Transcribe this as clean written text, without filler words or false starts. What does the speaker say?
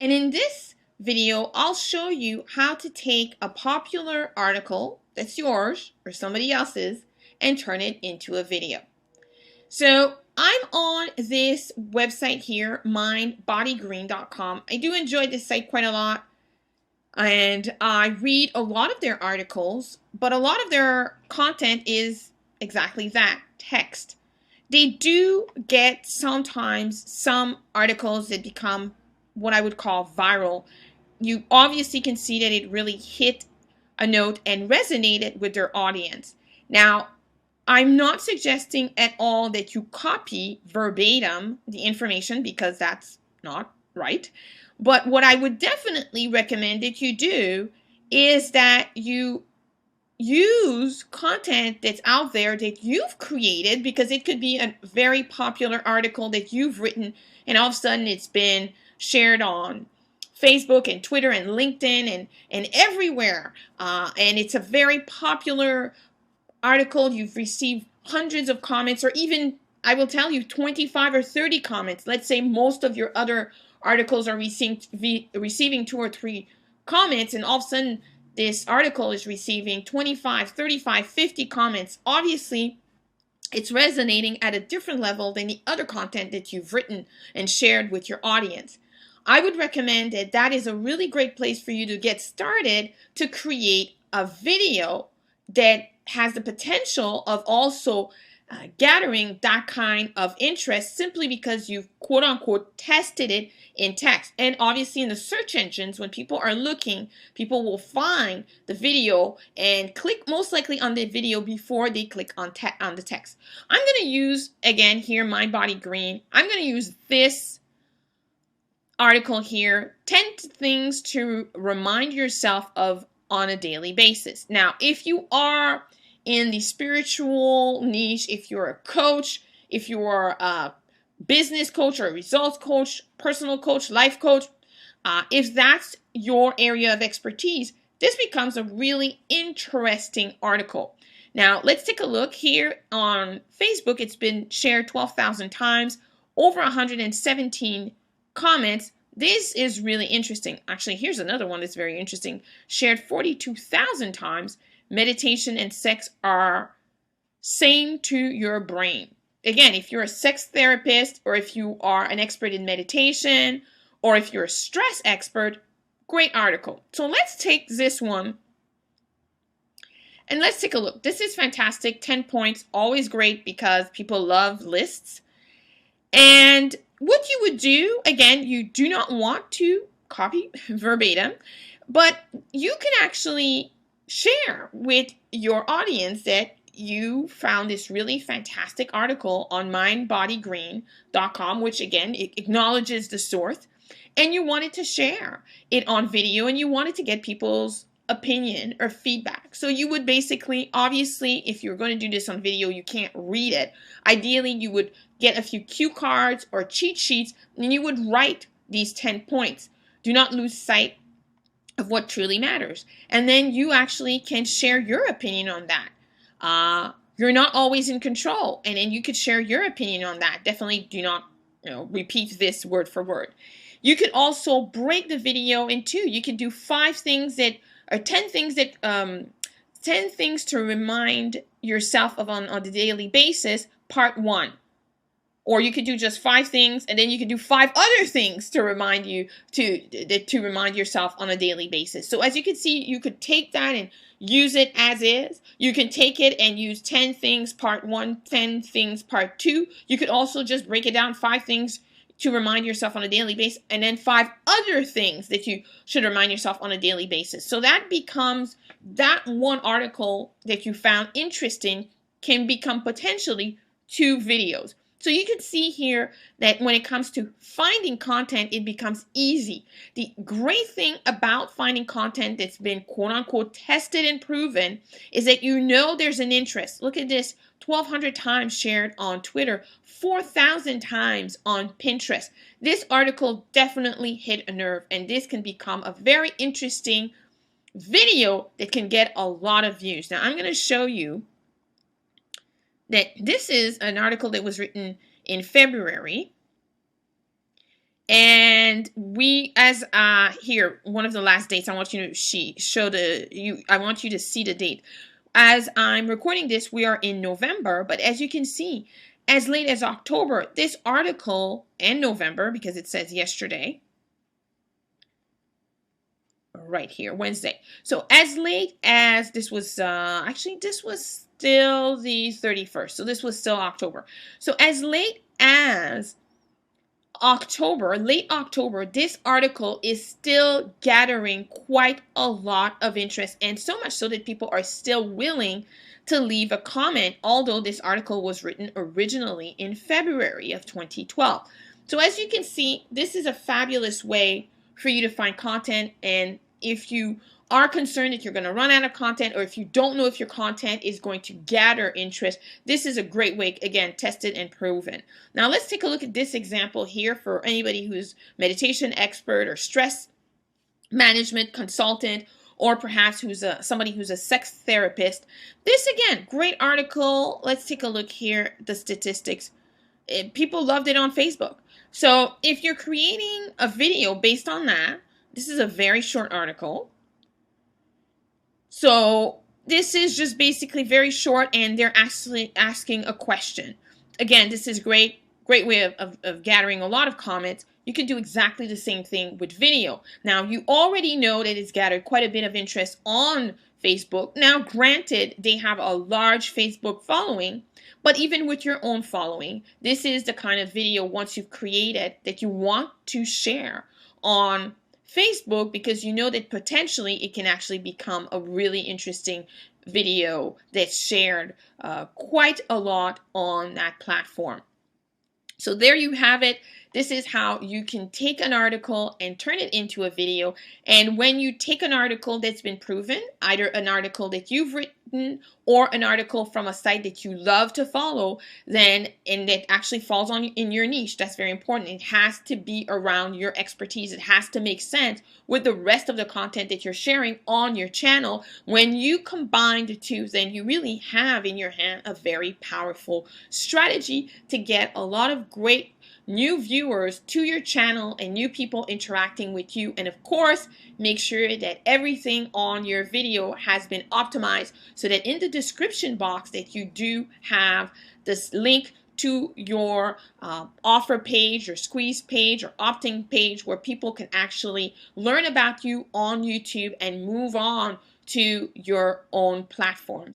And in this video, I'll show you how to take a popular article that's yours or somebody else's and turn it into a video. So I'm on this website here, mindbodygreen.com. I do enjoy this site quite a lot, and I read a lot of their articles, but a lot of their content is exactly that, text. They do get sometimes some articles that become what I would call viral. You obviously can see that it really hit a note and resonated with their audience. Now, I'm not suggesting at all that you copy verbatim the information because that's not right. But what I would definitely recommend that you do is that you use content that's out there that you've created, because it could be a very popular article that you've written and all of a sudden it's been shared on Facebook and Twitter and LinkedIn and everywhere. And it's a very popular article. You've received hundreds of comments, or even, I will tell you, 25 or 30 comments. Let's say most of your other articles are receiving 2 or 3 comments, and all of a sudden this article is receiving 25, 35, 50 comments. Obviously, it's resonating at a different level than the other content that you've written and shared with your audience. I would recommend that that is a really great place for you to get started to create a video that has the potential of also gathering that kind of interest, simply because you've quote unquote tested it in text. And obviously in the search engines, when people are looking, people will find the video and click most likely on the video before they click on the text. I'm going to use, again here, My Body Green. I'm going to use this article here, 10 things to remind yourself of on a daily basis. Now, if you are in the spiritual niche, if you're a coach, if you're a business coach or a results coach, personal coach, life coach, if that's your area of expertise, this becomes a really interesting article. Now, let's take a look here on Facebook. It's been shared 12,000 times, over 117 comments. This is really interesting. Actually, here's another one that's very interesting. Shared 42,000 times. Meditation and sex are same to your brain. Again, if you're a sex therapist, or if you are an expert in meditation, or if you're a stress expert, great article. So let's take this one and let's take a look. This is fantastic. 10 points, always great because people love lists. And what you would do, again, you do not want to copy verbatim, but you can actually share with your audience that you found this really fantastic article on mindbodygreen.com, which again, it acknowledges the source, and you wanted to share it on video and you wanted to get people's opinion or feedback. So you would basically, obviously, if you're going to do this on video, you can't read it. Ideally, you would get a few cue cards or cheat sheets and you would write these 10 points. Do not lose sight of what truly matters. And then you actually can share your opinion on that. You're not always in control, and then you could share your opinion on that. Definitely do not, repeat this word for word. You could also break the video in two. You could do 5 things that, or 10 things that, 10 things to remind yourself of on a daily basis, part 1. Or you could do just 5 things, and then you could do 5 other things to remind you to remind yourself on a daily basis. So as you can see, you could take that and use it as is. You can take it and use 10 things part 1, 10 things part 2. You could also just break it down, 5 things to remind yourself on a daily basis, and then 5 other things that you should remind yourself on a daily basis. So that becomes, that one article that you found interesting can become potentially 2 videos. So you can see here that when it comes to finding content, it becomes easy. The great thing about finding content that's been quote unquote tested and proven is that you know there's an interest. Look at this, 1,200 times shared on Twitter, 4,000 times on Pinterest. This article definitely hit a nerve, and this can become a very interesting video that can get a lot of views. Now I'm going to show you that this is an article that was written in February, And we, as here, one of the last dates, I want you to I want you to see the date. As I'm recording this, we are in November, but as you can see, as late as October, this article, and November, because it says yesterday, right here, Wednesday. So as late as this was, actually, this was still the 31st. So this was still October. So as late as October, late October, this article is still gathering quite a lot of interest, and so much so that people are still willing to leave a comment, although this article was written originally in February of 2012. So as you can see, this is a fabulous way for you to find content, and if you are concerned that you're going to run out of content, or if you don't know if your content is going to gather interest, this is a great way, again, tested and proven. Now let's take a look at this example here for anybody who's meditation expert or stress management consultant, or perhaps somebody who's a sex therapist. This, again, great article. Let's take a look here, the statistics. People loved it on Facebook. So if you're creating a video based on that, this is a very short article. So this is just basically very short, and they're actually asking a question. Again, this is great way of gathering a lot of comments. You can do exactly the same thing with video. Now, you already know that it's gathered quite a bit of interest on Facebook. Now, granted, they have a large Facebook following, but even with your own following, this is the kind of video, once you've created, that you want to share on Facebook, because you know that potentially it can actually become a really interesting video that's shared quite a lot on that platform. So there you have it. This is how you can take an article and turn it into a video. And when you take an article that's been proven, either an article that you've written or an article from a site that you love to follow, then, and that actually falls in your niche, that's very important. It has to be around your expertise. It has to make sense with the rest of the content that you're sharing on your channel. When you combine the two, then you really have in your hand a very powerful strategy to get a lot of great new viewers to your channel and new people interacting with you. And of course, make sure that everything on your video has been optimized, so that in the description box that you do have this link to your offer page or squeeze page or opt-in page, where people can actually learn about you on YouTube and move on to your own platform.